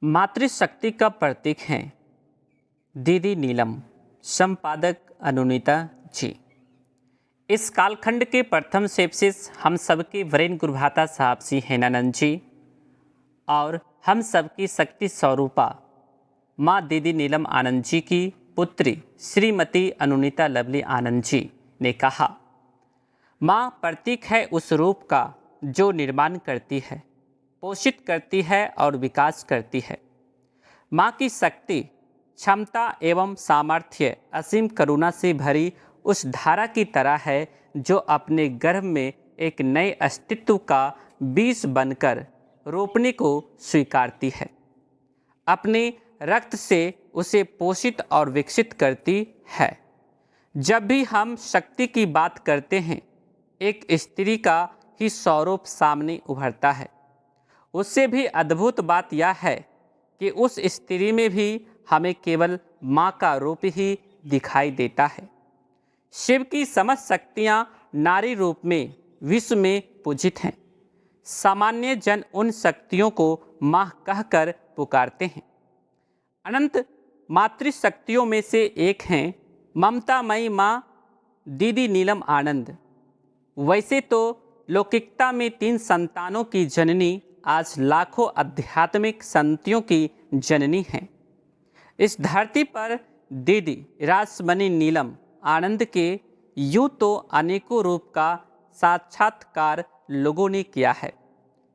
मातृशक्ति का प्रतीक हैं दीदी नीलम। संपादक अनुनीता जी। इस कालखंड के प्रथम सेप्सिस हम सबके वरेण्य गुरुभ्राता साहब श्री हेनानंद जी और हम सबकी शक्ति स्वरूपा माँ दीदी नीलम आनंद जी की पुत्री श्रीमती अनुनीता लवली आनंद जी ने कहा, माँ प्रतीक है उस रूप का जो निर्माण करती है, पोषित करती है और विकास करती है। माँ की शक्ति, क्षमता एवं सामर्थ्य असीम करुणा से भरी उस धारा की तरह है जो अपने गर्भ में एक नए अस्तित्व का बीज बनकर रोपने को स्वीकारती है। अपने रक्त से उसे पोषित और विकसित करती है। जब भी हम शक्ति की बात करते हैं, एक स्त्री का ही स्वरूप सामने उभरता है। उससे भी अद्भुत बात यह है कि उस स्त्री में भी हमें केवल माँ का रूप ही दिखाई देता है। शिव की समस्त शक्तियाँ नारी रूप में विश्व में पूजित हैं। सामान्य जन उन शक्तियों को माँ कहकर पुकारते हैं। अनंत मातृशक्तियों में से एक हैं ममतामयी माँ दीदी नीलम आनंद। वैसे तो लौकिकता में 3 संतानों की जननी आज लाखों आध्यात्मिक संतियों की जननी हैं। इस धरती पर दीदी राजमणि नीलम आनंद के यूँ तो अनेकों रूप का साक्षात्कार लोगों ने किया है,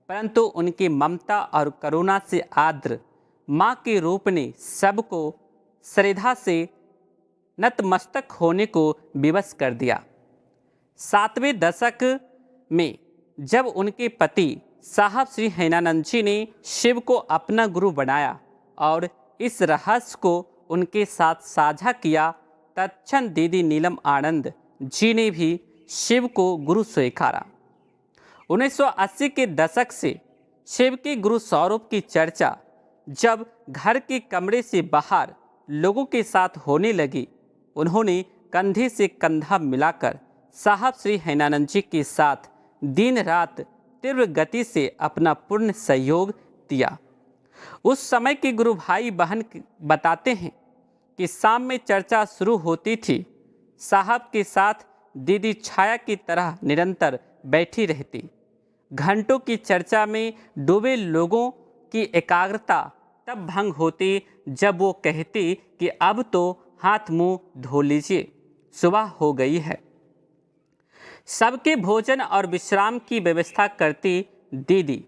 परंतु उनकी ममता और करुणा से आर्द्र माँ के रूप ने सबको श्रद्धा से नतमस्तक होने को विवश कर दिया। 7वें दशक में जब उनके पति साहब श्री हेनानंद जी ने शिव को अपना गुरु बनाया और इस रहस्य को उनके साथ साझा किया, तत्क्षण दीदी नीलम आनंद जी ने भी शिव को गुरु स्वीकारा। 1980 के दशक से शिव के गुरु स्वरूप की चर्चा जब घर के कमरे से बाहर लोगों के साथ होने लगी, उन्होंने कंधे से कंधा मिलाकर साहब श्री हेनानंद जी के साथ दिन रात तीव्र गति से अपना पूर्ण सहयोग दिया। उस समय के गुरु भाई बहन बताते हैं कि शाम में चर्चा शुरू होती थी, साहब के साथ दीदी छाया की तरह निरंतर बैठी रहती। घंटों की चर्चा में डूबे लोगों की एकाग्रता तब भंग होती जब वो कहती कि अब तो हाथ मुंह धो लीजिए, सुबह हो गई है। सबके भोजन और विश्राम की व्यवस्था करती दीदी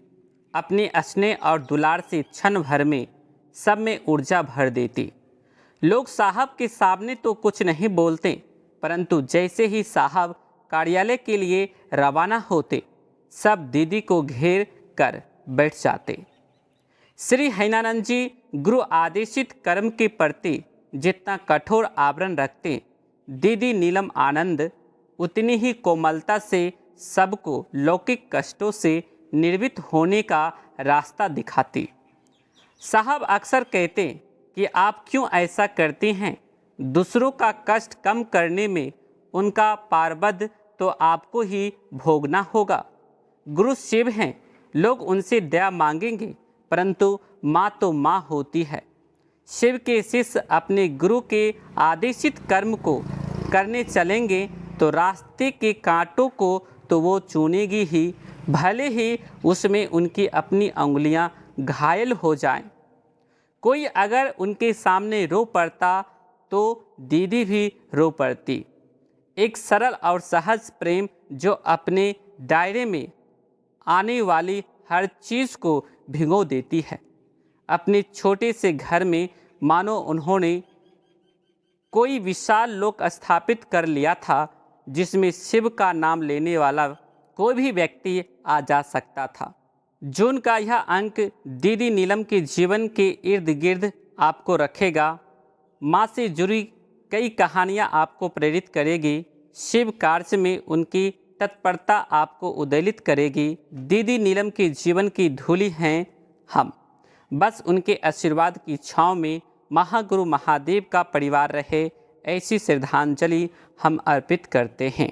अपने स्नेह और दुलार से क्षण भर में सब में ऊर्जा भर देती। लोग साहब के सामने तो कुछ नहीं बोलते, परंतु जैसे ही साहब कार्यालय के लिए रवाना होते, सब दीदी को घेर कर बैठ जाते। श्री हेनानंद जी गुरु आदेशित कर्म के प्रति जितना कठोर आवरण रखते, दीदी नीलम आनंद उतनी ही कोमलता से सबको लौकिक कष्टों से निर्वित होने का रास्ता दिखाती। साहब अक्सर कहते कि आप क्यों ऐसा करती हैं, दूसरों का कष्ट कम करने में उनका पारबद्ध तो आपको ही भोगना होगा। गुरु शिव हैं, लोग उनसे दया मांगेंगे, परंतु माँ तो माँ होती है। शिव के शिष्य अपने गुरु के आदेशित कर्म को करने चलेंगे तो रास्ते के कांटों को तो वो चुनेगी ही, भले ही उसमें उनकी अपनी अंगुलियां घायल हो जाएं। कोई अगर उनके सामने रो पड़ता तो दीदी भी रो पड़ती। एक सरल और सहज प्रेम जो अपने दायरे में आने वाली हर चीज़ को भिगो देती है। अपने छोटे से घर में मानो उन्होंने कोई विशाल लोक स्थापित कर लिया था, जिसमें शिव का नाम लेने वाला कोई भी व्यक्ति आ जा सकता था। जून का यह अंक दीदी नीलम के जीवन के इर्द गिर्द आपको रखेगा। माँ से जुड़ी कई कहानियाँ आपको प्रेरित करेगी। शिव कार्य में उनकी तत्परता आपको उद्वेलित करेगी। दीदी नीलम के जीवन की धूलि हैं हम, बस उनके आशीर्वाद की छाँव में महागुरु महादेव का परिवार रहे, ऐसी श्रद्धांजलि हम अर्पित करते हैं।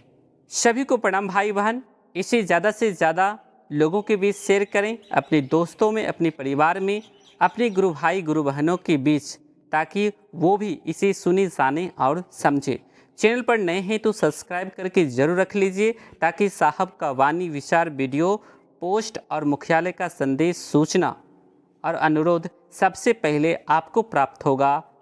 सभी को प्रणाम भाई बहन। इसे ज़्यादा से ज़्यादा लोगों के बीच शेयर करें, अपने दोस्तों में, अपने परिवार में, अपने गुरु भाई गुरु बहनों के बीच, ताकि वो भी इसे सुने जाने और समझे। चैनल पर नए हैं तो सब्सक्राइब करके जरूर रख लीजिए, ताकि साहब का वाणी विचार वीडियो पोस्ट और मुख्यालय का संदेश सूचना और अनुरोध सबसे पहले आपको प्राप्त होगा।